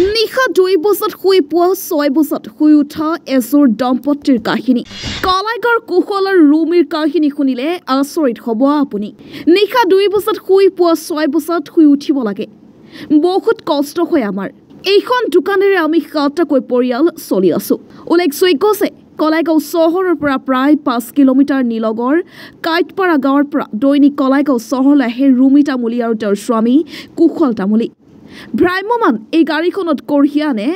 নিশা 2 বজাত শুই পুৱা 6 বজাত শুই উঠা এজোৰ দম্পতীৰ কাহিনী কলাইগাঁৱৰ কুশল আৰু ৰুমিৰ কাহিনী শুনিলে আচৰিত হ'ব আপুনি নিশা 2 বজাত শুই পুৱা 6 বজাত শুই উঠিব লাগে বহুত কষ্ট হয় আমাৰ এইখন দোকানেৰে আমি সাতটাকৈ পৰিয়াল চলি আছো উল্লেখযোগ্য যে কলাইগাঁও চহৰৰ পৰা প্ৰায় 5 কিলোমিটাৰ নিলগৰ কাইটপাৰা গাঁৱৰ পৰা দৈনিক কলাইগাঁও চহৰলৈ আহে ৰুমি তামুলী আৰু তেওঁৰ স্বামী কুশল তামুলী ভ্ৰাম্যমান এই গাড়ীখনত কঢ়িয়াই আনে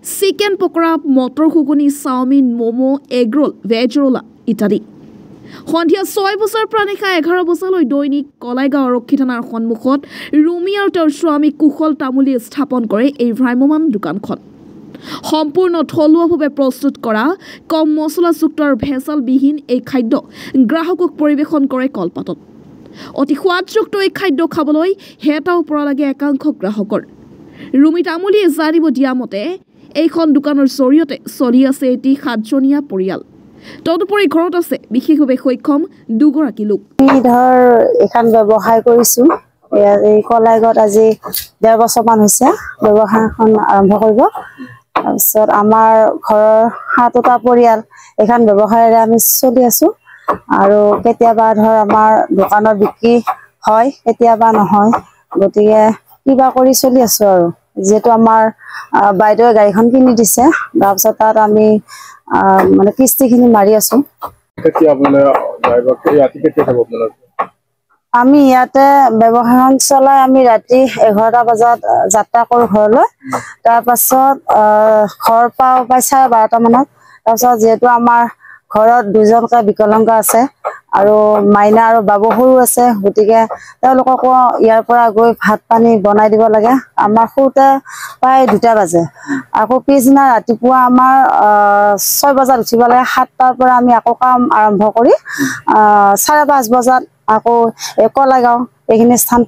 চিকেন পকৰা মটৰ ঘুগুনি chowmein momo egg roll veg ৰোলা ইত্যাদি সন্ধিয়া 6 বজাৰ পৰা নিশা 11 বজালৈ দৈনিক কলাইগাঁও আৰক্ষী থানাৰ সন্মুখত ৰুমি আৰু তেওঁৰ স্বামী কুশল তামুলীয়ে স্থাপন কৰে এই ভ্ৰাম্যমান দোকানখন সম্পূৰ্ণ থলুৱাভাৱে প্ৰস্তুত কৰা কম মছলাযুক্ত আৰু ভেজালবিহীন এই খাদ্য গ্ৰাহকক পৰিৱেশন কৰে কলপাতত অতি সোৱাদযুক্ত এই খাদ্য খাবলৈ হেতাও পৰা লাগে একাংশ গ্ৰাহকৰ ৰুমি তামুলীয়ে জানিব দিয়া মতে এইখন দোকানৰ জৰিয়তে চলি আছে এটি 7জনীয়া পৰিয়াল তদুপৰি ঘৰত আছে বিশেষভাৱে সক্ষম দুগৰাকী লোক আমি ধৰ এখন ব্যৱসায় কৰিছো এই কলাইগাঁৱত আজি 1.5 বছৰমান হৈছে ব্যৱসায়খন আৰম্ভ কৰিব তাৰপিছত আমাৰ ঘৰৰ 7টা পৰিয়াল এখন ব্যৱসায়েৰে আমি চলি আছো আৰু কেতিয়াবা ধৰ আমাৰ দোকানৰ বিক্ৰী হয় কেতিয়াবা নহয় গতিকে কিবা কৰি চলি আছো আৰু যেটো আমাৰ বাইদেউ গাড়ীখন কিনি দিছে তাৰপিছত তাত আমি মানে কিস্তিখিনি মাৰি আছো কেতিয়া মানে ড্ৰাইভাৰকে ৰাতি কেতিয়া যাব আপোনালোক আমি ইয়াতে ব্যৱসায়খন চলাই আমি ৰাতি 11টা বজাত যাত্ৰা কৰো ঘৰলৈ তাৰ পাছত ঘৰ পাও প্ৰায় 12:30 মানত তাৰপিছত যেহেতু আমাৰ ঘৰত দুজনকৈ বিকলাংগ আছে আৰু মাইনা আৰু বাবু সৰু আছে গতিকে তেওঁলোককো ইয়াৰ পৰা গৈ ভাত পানী বনাই দিব লাগে আমাৰ খুতে প্ৰায় 2টা বাজে আকৌ পিছদিনা ৰাতিপুৱা আমাৰ 6 বজাত উঠিব লাগে 7টাৰ পৰা আমি আকৌ কাম আৰম্ভ কৰি 5:30 বজাত আকৌ কলাইগাঁও এইখিনি স্থান